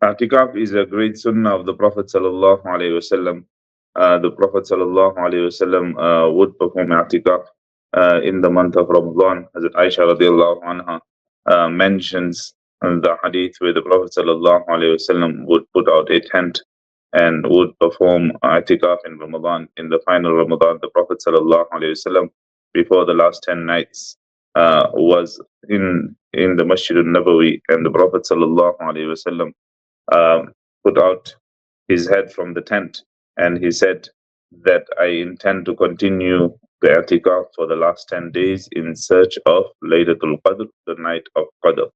Itikaf is a great sunnah of the Prophet sallallahu alaihi wasallam. The Prophet sallallahu alaihi wasallam would perform itikaf in the month of Ramadan. Hazrat Aisha radiallahu anha mentions the hadith where the Prophet sallallahu alaihi wasallam would put out a tent and would perform itikaf in Ramadan. In the final Ramadan, the Prophet sallallahu alaihi wasallam, before the last 10 nights, was in the Masjid al-Nabawi, and the Prophet sallallahu alaihi wasallam put out his head from the tent, and he said that I intend to continue the i'tikaf for the last 10 days in search of Laylatul Qadr, the night of Qadr.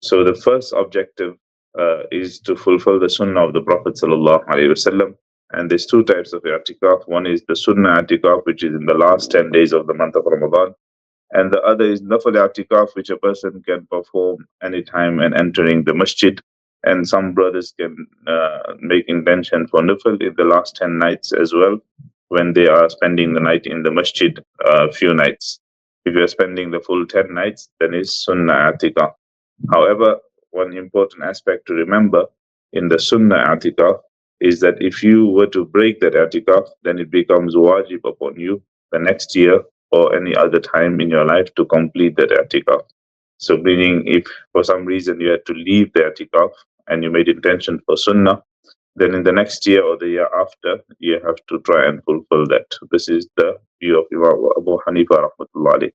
So the first objective is to fulfill the sunnah of the Prophet sallallahu alaihi wasallam. And there's two types of i'tikaf. One is the sunnah i'tikaf, which is in the last 10 days of the month of Ramadan. And the other is nafal i'tikaf, which a person can perform anytime and entering the masjid. And some brothers can make intention for nafal in the last 10 nights as well, when they are spending the night in the masjid few nights. If you are spending the full 10 nights, then it's sunnah i'tikaf. However, one important aspect to remember in the sunnah i'tikaf is that if you were to break that i'tikaf, then it becomes wajib upon you the next year or any other time in your life to complete that i'tikaf. So, meaning if for some reason you had to leave the i'tikaf and you made intention for sunnah, then in the next year or the year after, you have to try and fulfill that. This is the view of Imam Abu Hanifa rahmatullah alayh.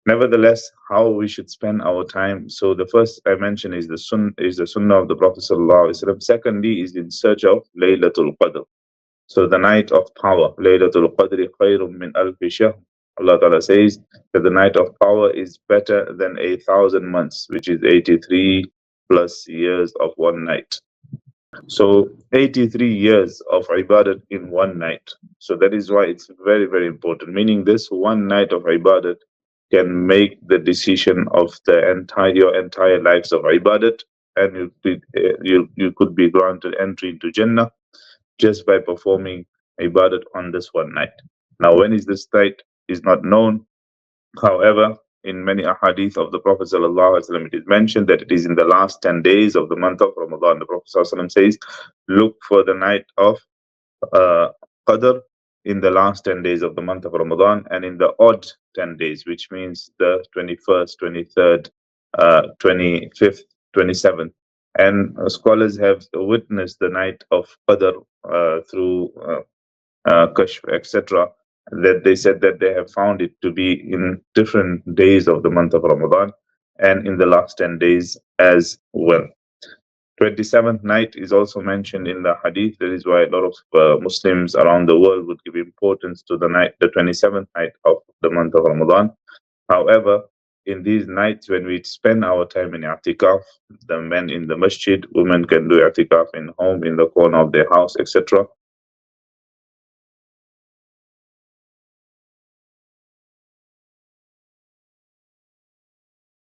Nevertheless, how we should spend our time. So the first I mentioned is the sunnah of the Prophet sallallahu alaihi wasallam. Secondly, is in search of Laylatul Qadr. So the night of power, Laylatul Qadri khayrun min alfi shahr. Allah Ta'ala says that the night of power is better than 1,000 months, which is 83 plus years of one night. So 83 years of ibadat in one night. So that is why it's very, very important. Meaning this one night of ibadat can make the decision of your entire lives of ibadat, and you could be granted entry into Jannah just by performing ibadat on this one night. Now, when is this night is not known. However, in many ahadith of the Prophet ﷺ, it is mentioned that it is in the last 10 days of the month of Ramadan. The Prophet ﷺ says, look for the night of uh, Qadr in the last 10 days of the month of Ramadan, and in the odd 10 days, which means the 21st, 23rd, 25th, 27th. And scholars have witnessed the night of Qadr through Kashf, etc., that they said that they have found it to be in different days of the month of Ramadan and in the last 10 days as well. 27th night is also mentioned in the hadith. That is why a lot of Muslims around the world would give importance to the night, the 27th night of the month of Ramadan. However, in these nights when we spend our time in i'tikaf, the men in the masjid, women can do i'tikaf in home, in the corner of their house, etc.